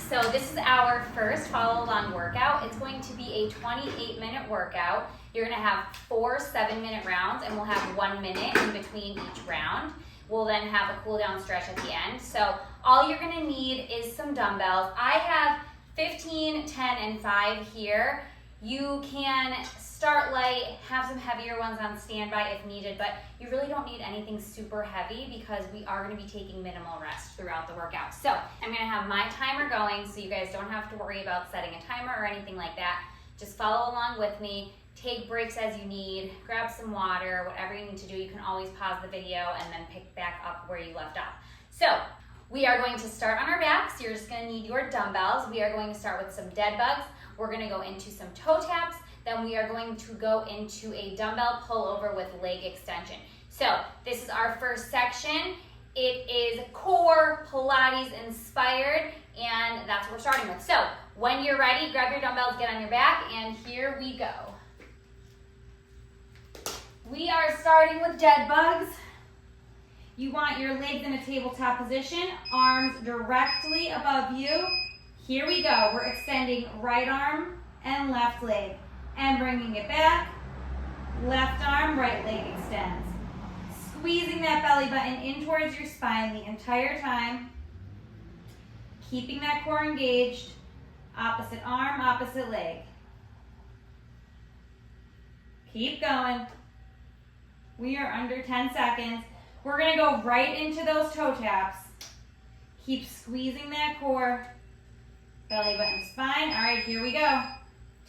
So this is our first follow along workout. It's going to be a 28-minute workout. You're gonna have 4 7-minute rounds, and we'll have 1 minute in between each round. We'll then have a cool down stretch at the end. So all you're gonna need is some dumbbells. I have 15, 10, and 5 here. You can start light, have some heavier ones on standby if needed, but you really don't need anything super heavy because we are gonna be taking minimal rest throughout the workout. So I'm gonna have my timer going so you guys don't have to worry about setting a timer or anything like that. Just follow along with me, take breaks as you need, grab some water, whatever you need to do. You can always pause the video and then pick back up where you left off. So we are going to start on our backs. You're just gonna need your dumbbells. We are going to start with some dead bugs. We're gonna go into some toe taps. Then we are going to go into a dumbbell pullover with leg extension. So this is our first section. It is core Pilates-inspired, and that's what we're starting with. So when you're ready, grab your dumbbells, get on your back, and here we go. We are starting with dead bugs. You want your legs in a tabletop position, arms directly above you. Here we go. We're extending right arm and left leg and bringing it back. Left arm, right leg extends. Squeezing that belly button in towards your spine the entire time. Keeping that core engaged. Opposite arm, opposite leg. Keep going. We are under 10 seconds. We're gonna go right into those toe taps. Keep squeezing that core. Belly button, spine. All right, here we go.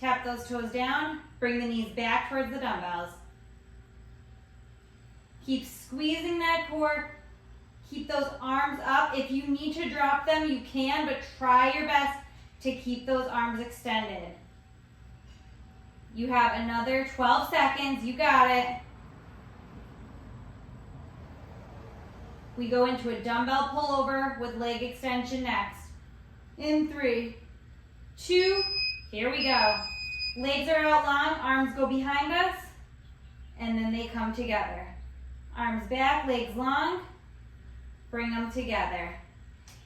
Tap those toes down. Bring the knees back towards the dumbbells. Keep squeezing that core. Keep those arms up. If you need to drop them, you can, but try your best to keep those arms extended. You have another 12 seconds. You got it. We go into a dumbbell pullover with leg extension next. In 3, 2, here we go. Legs are out long, arms go behind us, and then they come together. Arms back, legs long, bring them together.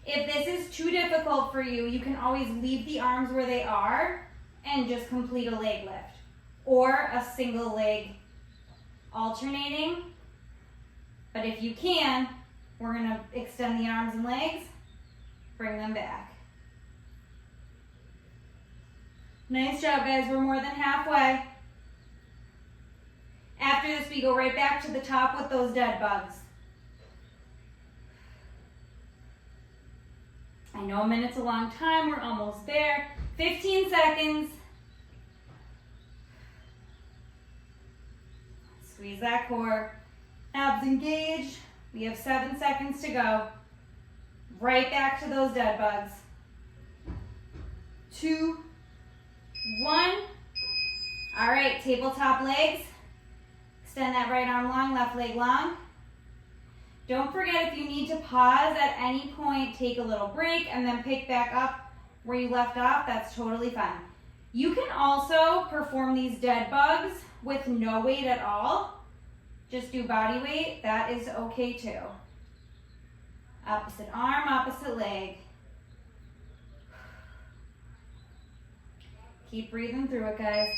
If this is too difficult for you, you can always leave the arms where they are and just complete a leg lift or a single leg alternating. But if you can, we're gonna extend the arms and legs, bring them back. Nice job, guys. We're more than halfway. After this, we go right back to the top with those dead bugs. I know a minute's a long time. We're almost there. 15 seconds. Squeeze that core. Abs engaged. We have 7 seconds to go. Right back to those dead bugs. 2, 1. All right, tabletop legs. Extend that right arm long, left leg long. Don't forget, if you need to pause at any point, take a little break and then pick back up where you left off. That's totally fine. You can also perform these dead bugs with no weight at all. Just do body weight. That is okay too. Opposite arm, opposite leg. Keep breathing through it, guys.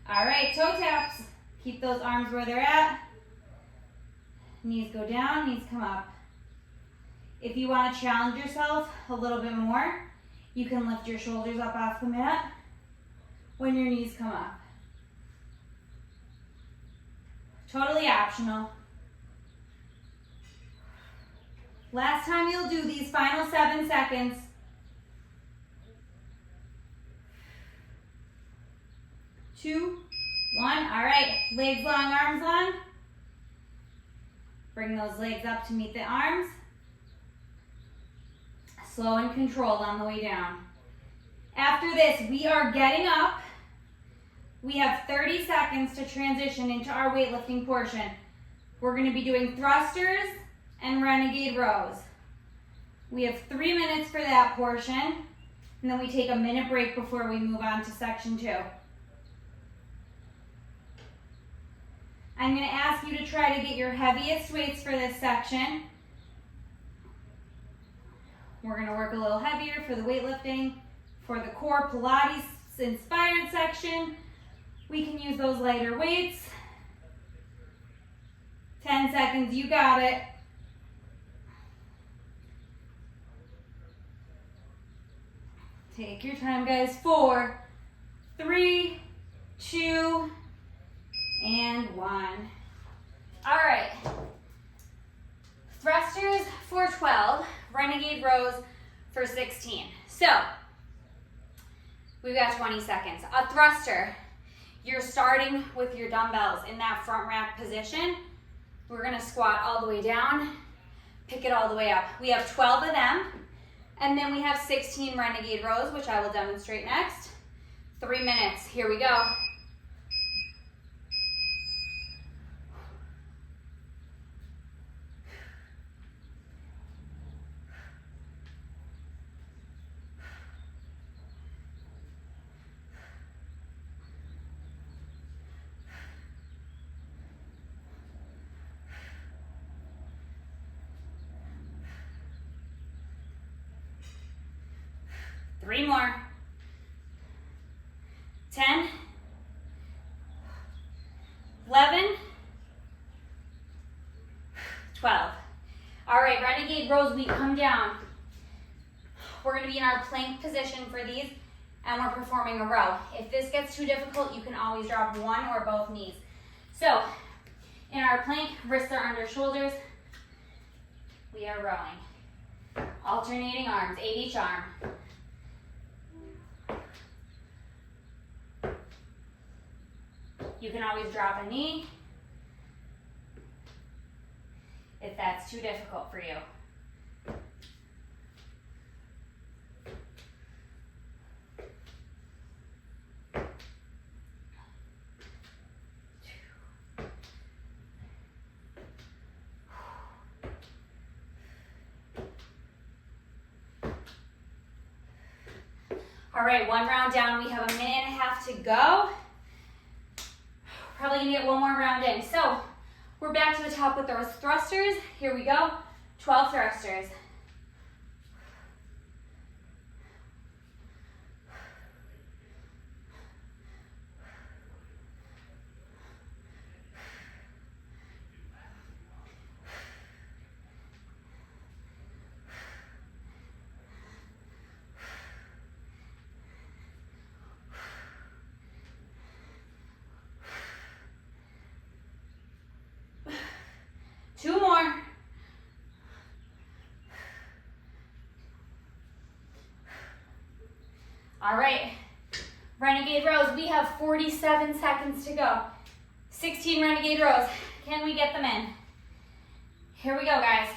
All right, toe taps. Keep those arms where they're at. Knees go down, knees come up. If you want to challenge yourself a little bit more, you can lift your shoulders up off the mat when your knees come up. Totally optional. Last time you'll do these final 7 seconds. 2, 1. All right, legs long, arms long. Bring those legs up to meet the arms. Slow and controlled on the way down. After this, we are getting up. We have 30 seconds to transition into our weightlifting portion. We're going to be doing thrusters and renegade rows. We have 3 minutes for that portion, and then we take a minute break before we move on to section 2. I'm going to ask you to try to get your heaviest weights for this section. We're gonna work a little heavier for the weightlifting. For the core Pilates-inspired section, we can use those lighter weights. 10 seconds, you got it. Take your time, guys. 4, 3, 2, and 1. All right. Thrusters for 12, renegade rows for 16. So, we've got 20 seconds. A thruster, you're starting with your dumbbells in that front rack position. We're gonna squat all the way down, pick it all the way up. We have 12 of them, and then we have 16 renegade rows, which I will demonstrate next. 3 minutes, here we go. Three more. 10, 11, 12. All right, renegade rows, we come down. We're gonna be in our plank position for these, and we're performing a row. If this gets too difficult, you can always drop one or both knees. So, in our plank, wrists are under shoulders. We are rowing. Alternating arms, 8 each arm. You can always drop a knee if that's too difficult for you. All right, one round down. We have a minute and a half to go. Probably gonna get one more round in. So we're back to the top with those thrusters. Here we go, 12 thrusters. Two more. All right, renegade rows. We have 47 seconds to go. 16 renegade rows. Can we get them in? Here we go, guys.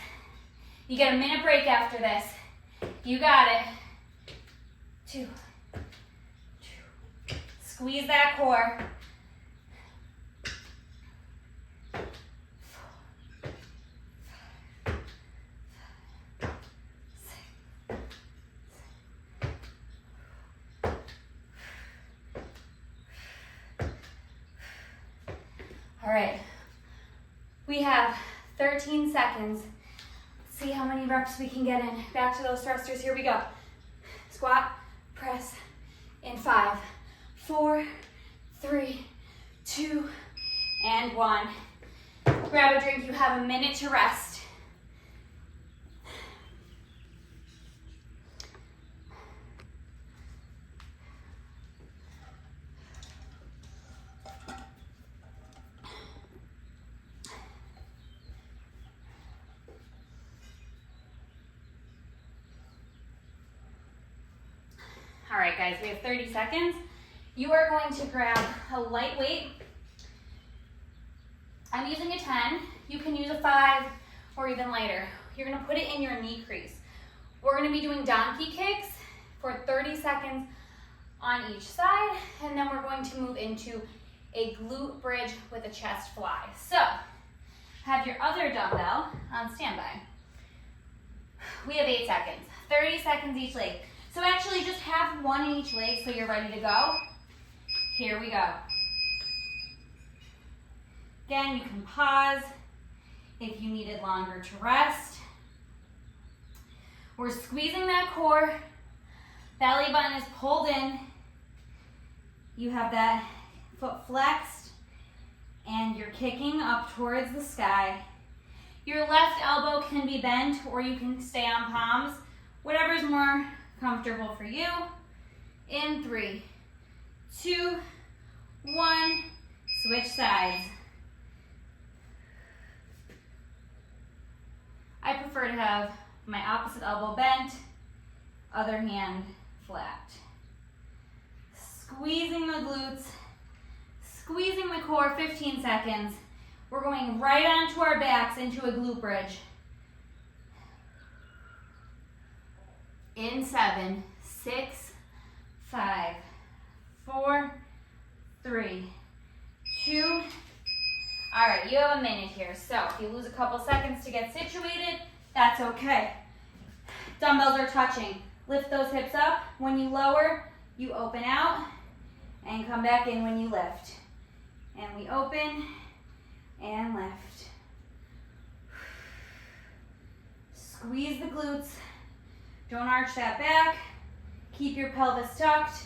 You get a minute break after this. You got it. 2. Squeeze that core. 4. All right, we have 13 seconds. Let's see how many reps we can get in. Back to those thrusters, here we go. Squat, press, in 5, 4, 3, 2, and 1. Grab a drink, you have a minute to rest. All right, guys, we have 30 seconds. You are going to grab a light weight. I'm using a 10. You can use a 5 or even lighter. You're gonna put it in your knee crease. We're gonna be doing donkey kicks for 30 seconds on each side, and then we're going to move into a glute bridge with a chest fly. So, have your other dumbbell on standby. We have 8 seconds, 30 seconds each leg. So actually just have one in each leg so you're ready to go. Here we go. Again, you can pause if you needed longer to rest. We're squeezing that core. Belly button is pulled in. You have that foot flexed and you're kicking up towards the sky. Your left elbow can be bent or you can stay on palms, whatever's more comfortable for you. In 3, 2, 1, switch sides. I prefer to have my opposite elbow bent, other hand flat. Squeezing the glutes, squeezing the core, 15 seconds. We're going right onto our backs into a glute bridge. In 7, 6, 5, 4, 3, 2. All right, you have a minute here. So if you lose a couple seconds to get situated, that's okay. Dumbbells are touching. Lift those hips up. When you lower, you open out and come back in when you lift. And we open and lift. Squeeze the glutes. Don't arch that back. Keep your pelvis tucked.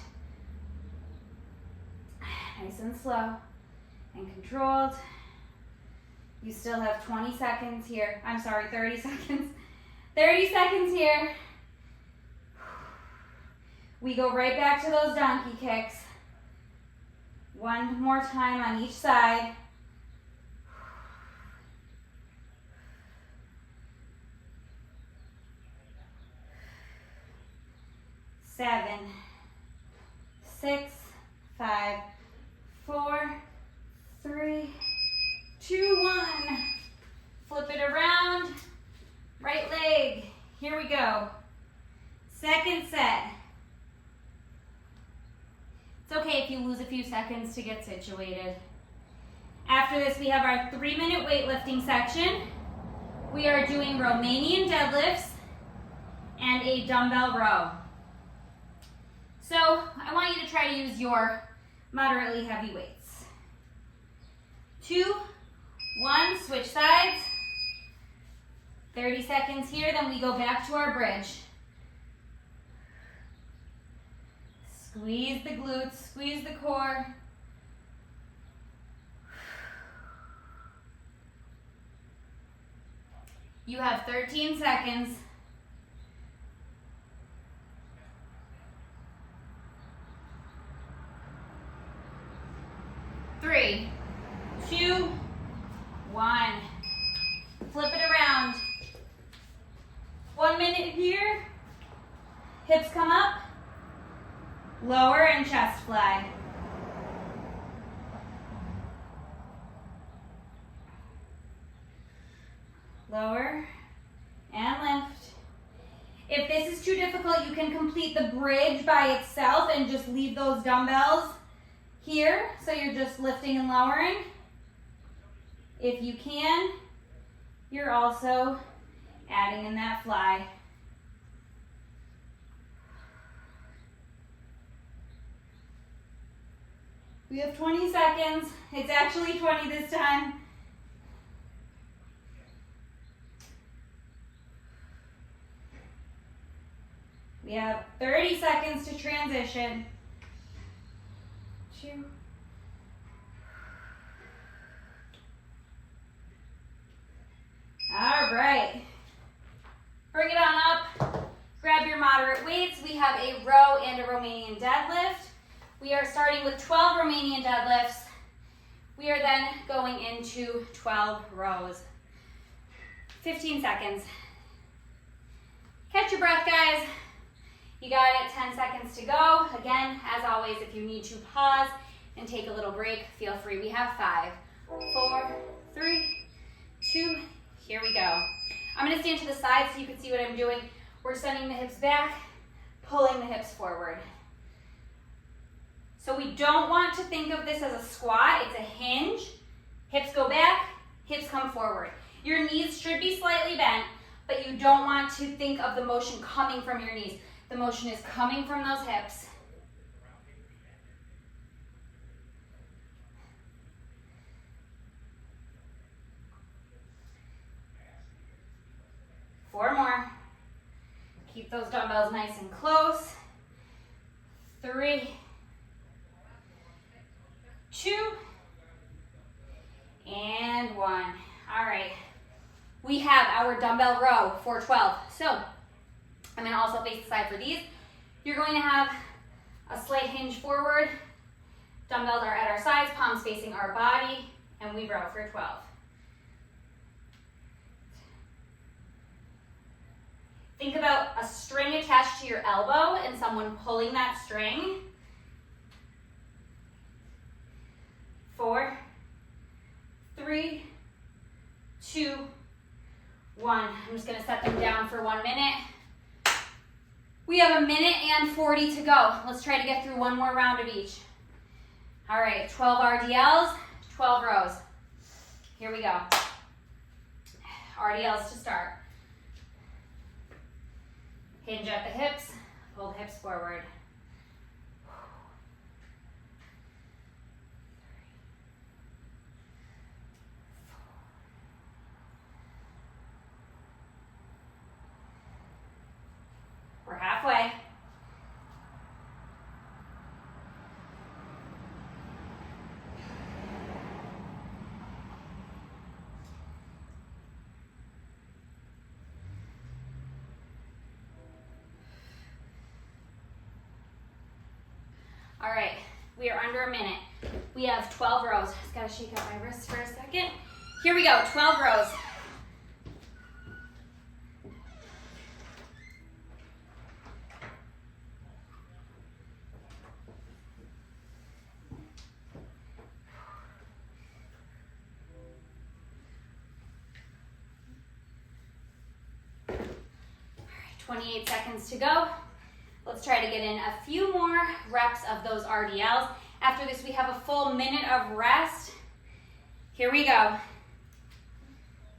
Nice and slow and controlled. You still have 20 seconds here. I'm sorry, 30 seconds. 30 seconds here. We go right back to those donkey kicks. One more time on each side. 7, 6, 5, 4, 3, 2, 1. Flip it around. Right leg. Here we go. Second set. It's okay if you lose a few seconds to get situated. After this, we have our 3-minute weightlifting section. We are doing Romanian deadlifts and a dumbbell row. So I want you to try to use your moderately heavy weights. 2, 1, switch sides. 30 seconds here, then we go back to our bridge. Squeeze the glutes, squeeze the core. You have 13 seconds. 3, 2, 1. Flip it around. 1 minute here. Hips come up. Lower and chest fly. Lower and lift. If this is too difficult, you can complete the bridge by itself and just leave those dumbbells here, so you're just lifting and lowering. If you can, you're also adding in that fly. We have 20 seconds. It's actually 20 this time. We have 30 seconds to transition. 2. All right. Bring it on up. Grab your moderate weights. We have a row and a Romanian deadlift. We are starting with 12 Romanian deadlifts. We are then going into 12 rows. 15 seconds. Catch your breath, guys. You got it, 10 seconds to go. Again, as always, if you need to pause and take a little break, feel free. We have 5, 4, 3, 2, here we go. I'm gonna stand to the side so you can see what I'm doing. We're sending the hips back, pulling the hips forward. So we don't want to think of this as a squat, it's a hinge. Hips go back, hips come forward. Your knees should be slightly bent, but you don't want to think of the motion coming from your knees. The motion is coming from those hips. Four more. those dumbbells nice and close. 3, 2, and 1. All right. We have our dumbbell row for 12. So I'm going to also face the side for these. You're going to have a slight hinge forward. Dumbbells are at our sides, palms facing our body, and we row for 12. Think about a string attached to your elbow and someone pulling that string. 4, 3, 2, 1. I'm just going to set them down for 1 minute. We have 1 minute and 40 to go. Let's try to get through one more round of each. All right, 12 RDLs, 12 rows. Here we go. RDLs to start. Hinge at the hips, pull the hips forward. We're halfway. All right, we are under 1 minute. We have 12 rows. Just gotta shake out my wrists for a second. Here we go, 12 rows. All right, 28 seconds to go. Let's try to get in a few more reps of those RDLs. After this, we have a full minute of rest. Here we go.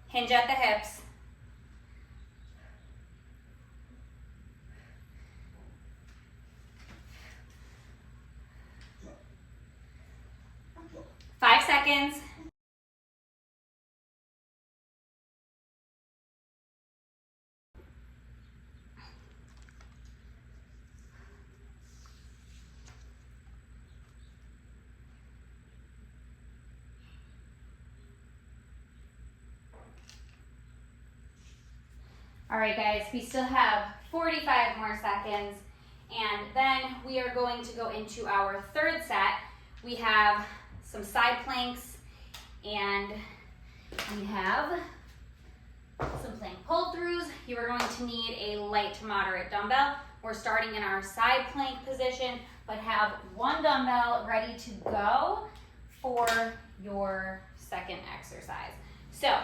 Hinge at the hips. Five seconds. All right, guys, we still have 45 more seconds, and then we are going to go into our third set. We have some side planks, and we have some plank pull-throughs. You are going to need a light to moderate dumbbell. We're starting in our side plank position, but have one dumbbell ready to go for your second exercise. So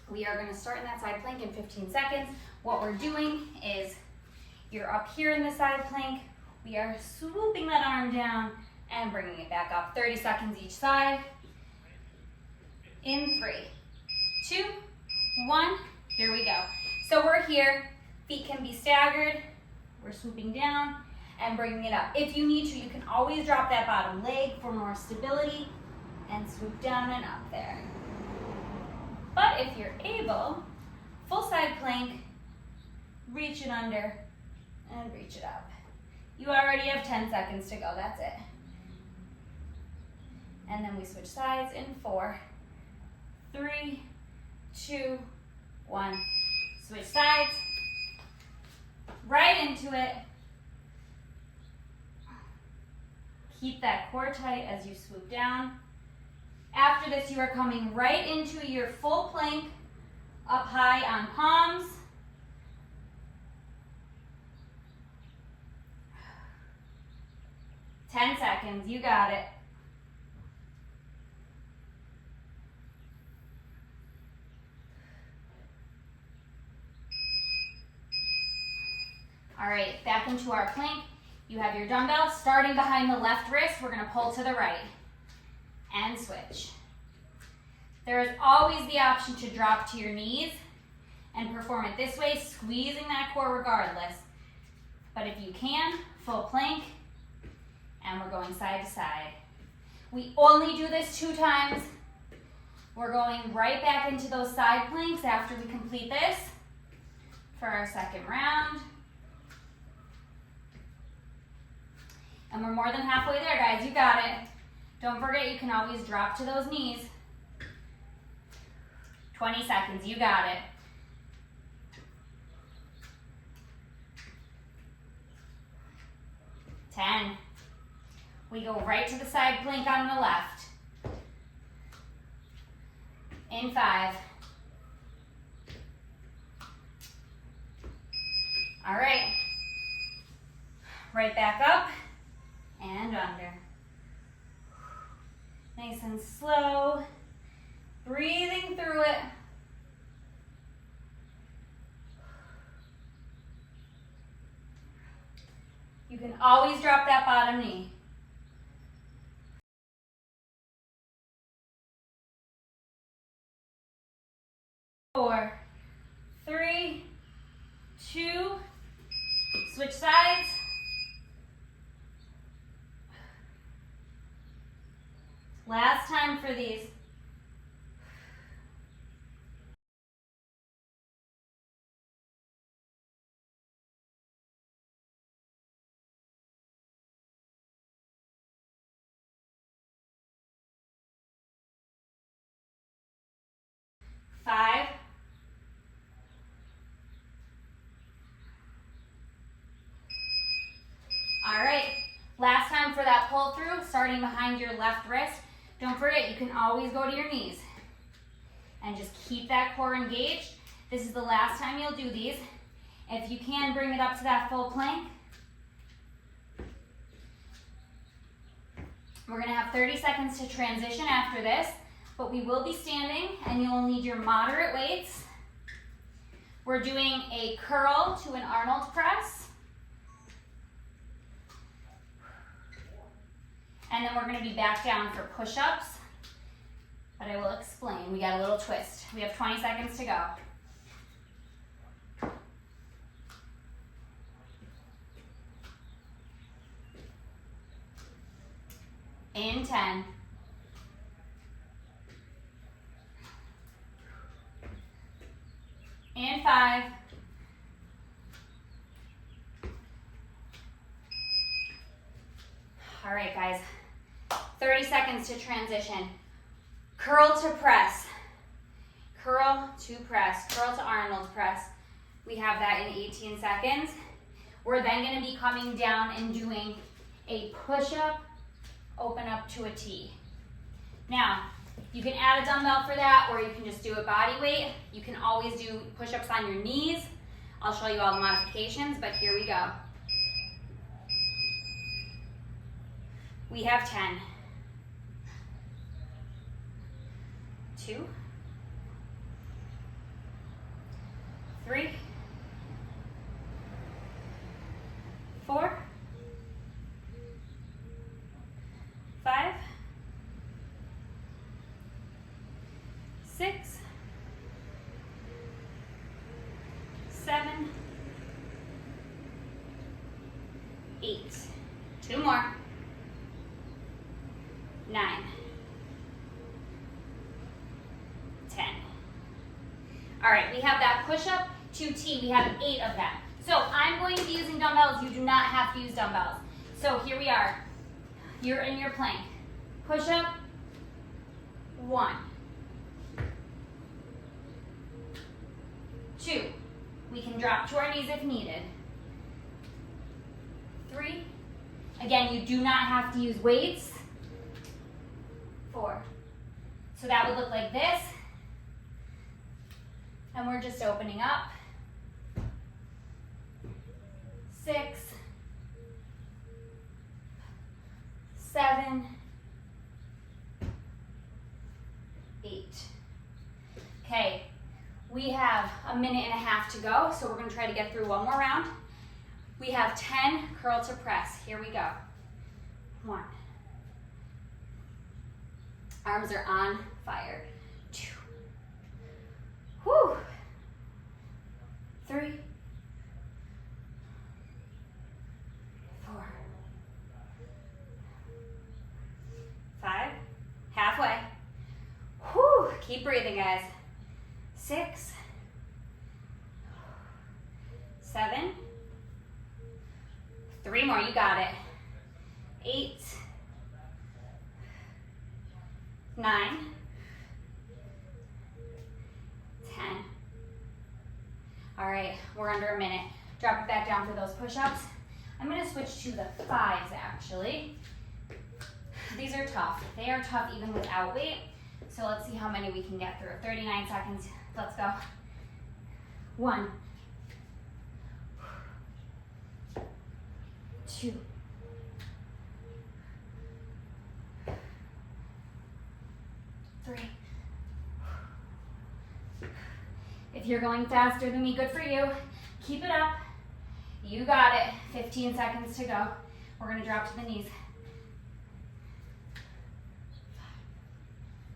we are going to start in that side plank in 15 seconds. What we're doing is you're up here in the side plank. We are swooping that arm down and bringing it back up. 30 seconds each side. In 3, 2, 1. Here we go. So we're here. Feet can be staggered. We're swooping down and bringing it up. If you need to, you can always drop that bottom leg for more stability and swoop down and up there. But if you're able, full side plank, reach it under and reach it up. You already have 10 seconds to go, that's it. And then we switch sides in 4, 3, 2, 1. Switch sides, right into it. Keep that core tight as you swoop down. After this, you are coming right into your full plank, up high on palms. Ten seconds, you got it. All right, back into our plank. You have your dumbbell starting behind the left wrist. We're gonna pull to the right and switch. There is always the option to drop to your knees and perform it this way, squeezing that core regardless. But if you can, full plank, and we're going side to side. We only do this 2 times. We're going right back into those side planks after we complete this for our second round. And we're more than halfway there, guys. You got it. Don't forget, you can always drop to those knees. 20 seconds, you got it. 10. We go right to the side plank on the left. In 5. All right. Right back up and under. Nice and slow. Breathing through it. You can always drop that bottom knee. Four, 3, 2, switch sides. Last time for these. Five. All right, last time for that pull through, starting behind your left wrist. Don't forget, you can always go to your knees and just keep that core engaged. This is the last time you'll do these. If you can, bring it up to that full plank. We're gonna have 30 seconds to transition after this, but we will be standing and you'll need your moderate weights. We're doing a curl to an Arnold press. And then we're gonna be back down for push-ups, but I will explain. We got a little twist. We have 20 seconds to go. In 10. In 5. All right, guys. 30 seconds to transition. Curl to press. Curl to press. Curl to Arnold press. We have that in 18 seconds. We're then going to be coming down and doing a push-up, open up to a T. Now, you can add a dumbbell for that, or you can just do a body weight. You can always do push-ups on your knees. I'll show you all the modifications, but here we go. We have 10. 2, 3, 4, 5, 6, 7, 8. 2 more. 9. 10. All right, we have that push-up to T. We have 8 of them. So I'm going to be using dumbbells. You do not have to use dumbbells. So here we are. You're in your plank. Push-up. 1. 2. We can drop to our knees if needed. 3. Again, you do not have to use weights. 4. So that would look like this. And we're just opening up. 6, 7, 8. Okay, we have a minute and a half to go, so we're going to try to get through one more round. We have 10 curl to press. Here we go. 1. Arms are on fire. 2. Whew. 3. 4. 5. Halfway. Whew. Keep breathing, guys. 6. 3 more, you got it. 8, 9, 10. All right, we're under a minute. Drop it back down for those push-ups. I'm gonna switch to the 5s actually. These are tough. They are tough even without weight. So let's see how many we can get through. 39 seconds, let's go. 1, 2, 3. If you're going faster than me, good for you. Keep it up. You got it. 15 seconds to go. We're gonna drop to the knees.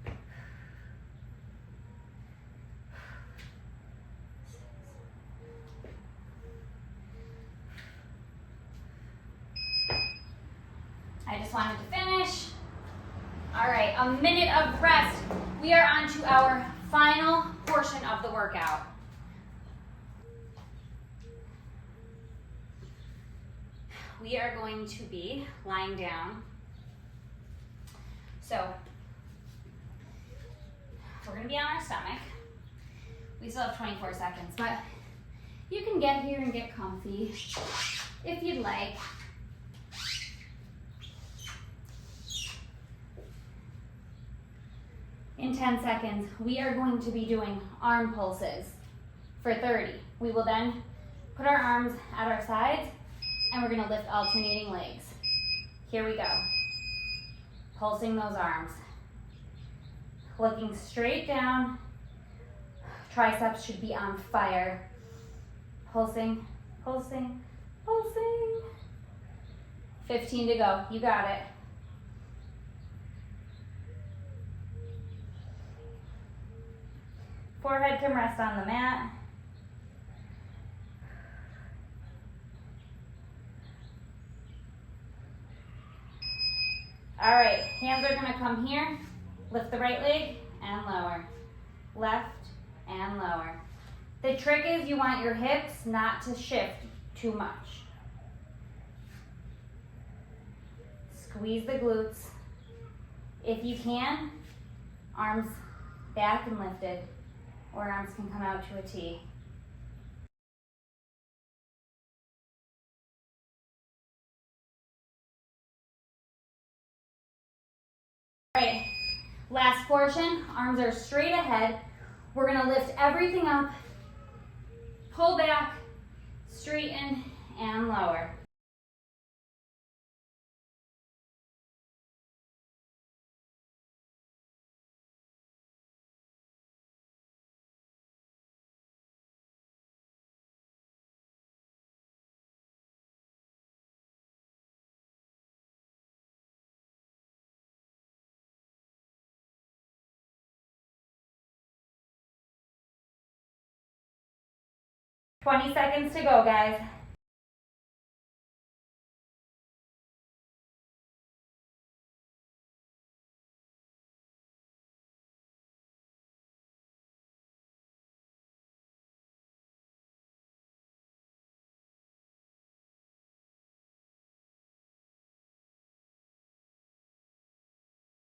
5. I just wanted to finish. All right, a minute of rest. We are on to our final portion of the workout. We are going to be lying down. So we're going to be on our stomach. We still have 24 seconds, but you can get here and get comfy if you'd like. In 10 seconds, we are going to be doing arm pulses for 30. We will then put our arms at our sides and we're gonna lift alternating legs. Here we go. Pulsing those arms. Looking straight down. Triceps should be on fire. Pulsing, pulsing, pulsing. 15 to go, you got it. Forehead can rest on the mat. All right, hands are gonna come here. Lift the right leg and lower. Left and lower. The trick is you want your hips not to shift too much. Squeeze the glutes. If you can, arms back and lifted, or arms can come out to a T. All right, last portion, arms are straight ahead. We're gonna lift everything up, pull back, straighten, and lower. "20 seconds to go, guys.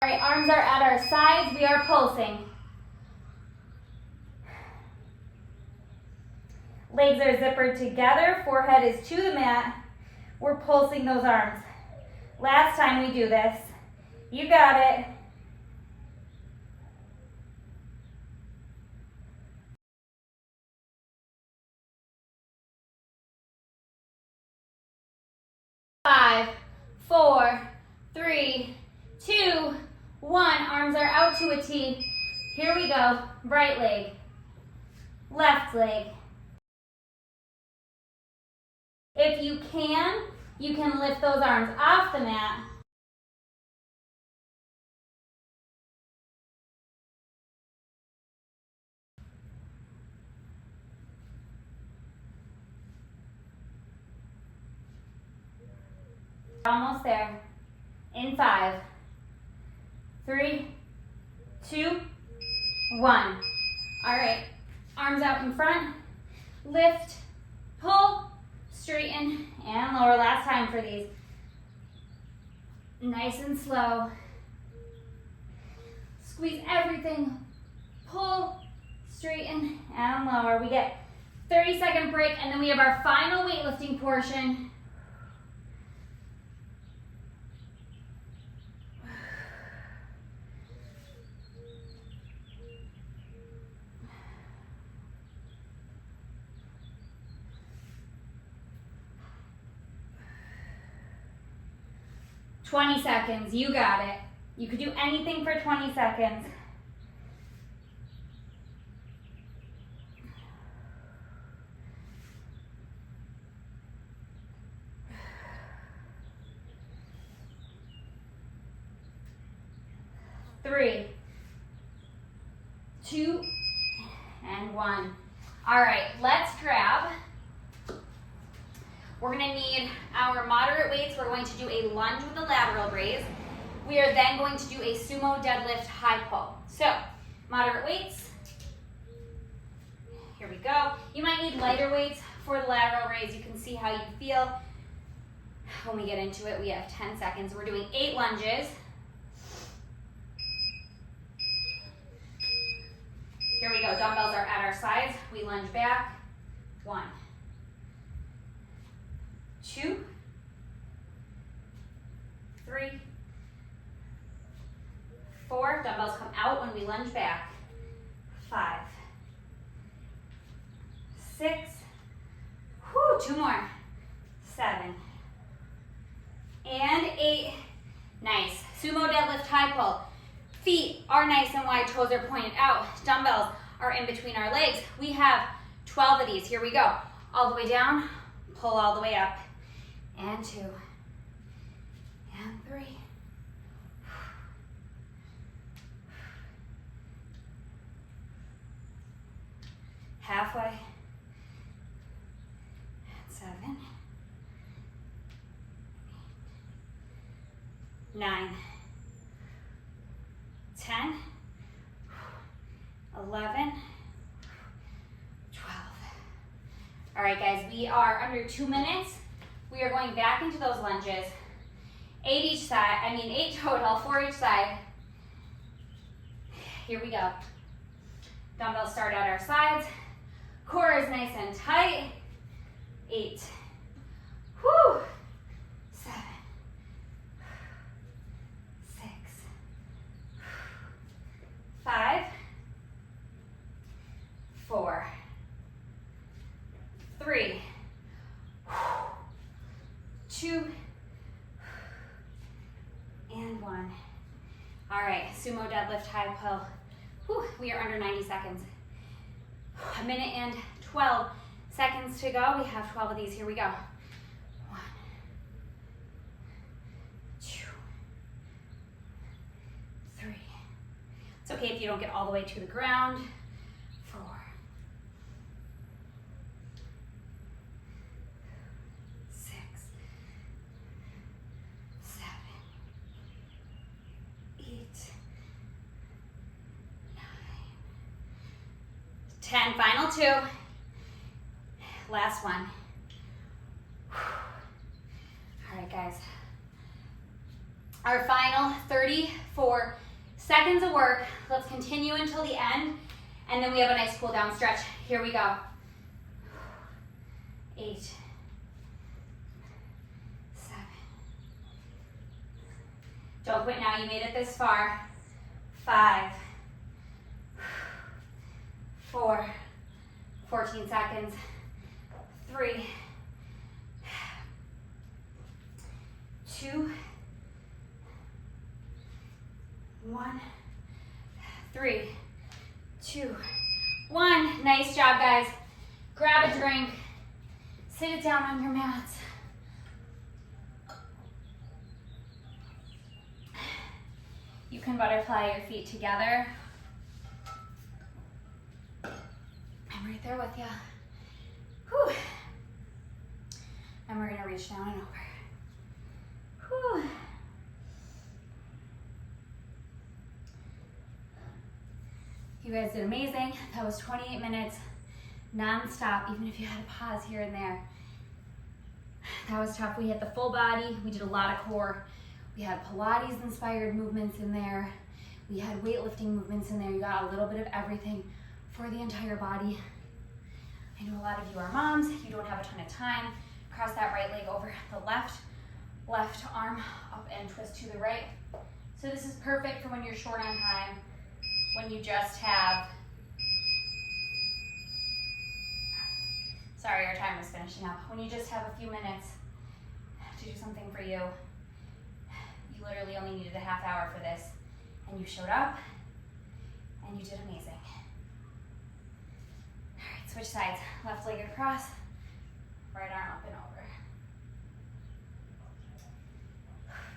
All right, arms are at our sides. We are pulsing. Legs are zippered together. Forehead is to the mat. We're pulsing those arms. Last time we do this. You got it. Five, 4, 3, 2, 1. Arms are out to a T. Here we go. Right leg, left leg. If you can lift those arms off the mat. Almost there. In 5, 3, 2, 1. All right, arms out in front. Lift, pull, straighten, and lower. Last time for these. Nice and slow. Squeeze everything. Pull, straighten, and lower. We get 30-second break, and then we have our final weightlifting portion. "20 seconds, you got it. You could do anything for 20 seconds. Three, two, and one. All right, let's grab. We're gonna need our moderate weights. We're going to do a lunge with a lateral raise. We are then going to do a sumo deadlift high pull. So, moderate weights. Here we go. You might need lighter weights for the lateral raise. You can see how you feel. When we get into it, we have 10 seconds. We're doing 8 lunges. Here we go. Dumbbells are at our sides. We lunge back. 1, 2, 3, 4. Dumbbells come out when we lunge back. 5, 6. Whew, 2 more. 7 and 8. Nice. Sumo deadlift high pull. Feet are nice and wide, toes are pointed out. Dumbbells are in between our legs. We have 12 of these. Here we go. All the way down, pull all the way up. And 2, and 3. Halfway. And 7, 9, 10, 11, 12. All right, guys, we are under 2 minutes. We are going back into those lunges. 8 total, 4 each side. Here we go. Dumbbells start at our sides. Core is nice and tight. 8. Whew. 7. 6. 5. 4. 3. 2. And 1. All right, sumo deadlift high pull. Whew, we are under 90 seconds. 1 minute and 12 seconds to go. We have 12 of these. Here we go. 1, 2, 3. It's okay if you don't get all the way to the ground. 4, 6, 7, 8, 9, 10. Final 2. Last one. All right, guys. Our final 34 seconds of work. Let's continue until the end, and then we have a nice cool down stretch. Here we go. 8, 7. Don't quit now, you made it this far. 5, 4, 14 seconds. 3, 2, 1, 3, 2, 1. Nice job, guys. Grab a drink. Sit it down on your mats. You can butterfly your feet together. I'm right there with you. Whew. And we're gonna reach down and over. Whew. You guys did amazing. That was 28 minutes non-stop, even if you had a pause here and there. That was tough. We hit the full body. We did a lot of core. We had Pilates-inspired movements in there. We had weightlifting movements in there. You got a little bit of everything for the entire body. I know a lot of you are moms. You don't have a ton of time. Cross that right leg over the left arm up and twist to the right. So this is perfect for when you're short on time, when you just have, sorry, our timer's finishing up. When you just have a few minutes to do something for you, you literally only needed a half hour for this, and you showed up, and you did amazing. All right, switch sides. Left leg across, right arm up and over.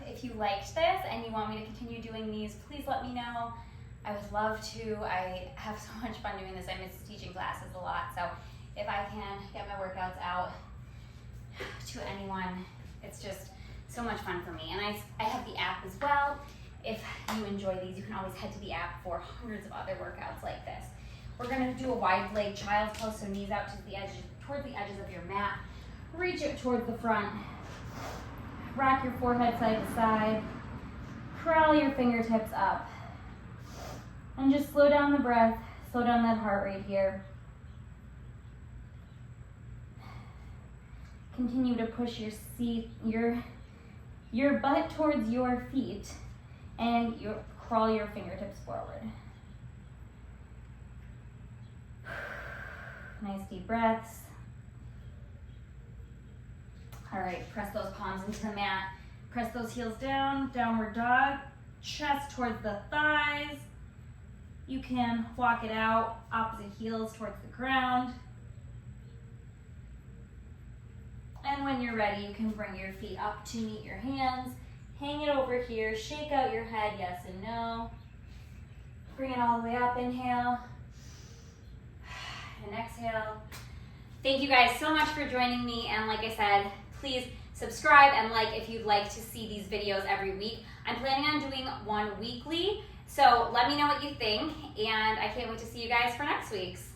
If you liked this and you want me to continue doing these, please let me know. I would love to. I have so much fun doing this. I miss teaching classes a lot. So if I can get my workouts out to anyone, it's just so much fun for me. And I have the app as well. If you enjoy these, you can always head to the app for hundreds of other workouts like this. We're gonna do a wide leg child's pose, so knees out to the edges, towards the edges of your mat. Reach it towards the front. Rock your forehead side to side. Crawl your fingertips up. And just slow down the breath, slow down that heart rate here. Continue to push your butt towards your feet and crawl your fingertips forward. Nice deep breaths. All right, press those palms into the mat. Press those heels down, downward dog, chest towards the thighs. You can walk it out, opposite heels towards the ground. And when you're ready, you can bring your feet up to meet your hands. Hang it over here, shake out your head, yes and no. Bring it all the way up, inhale. And exhale. Thank you guys so much for joining me. And like I said, please subscribe and like if you'd like to see these videos every week. I'm planning on doing one weekly. So let me know what you think. And I can't wait to see you guys for next week's.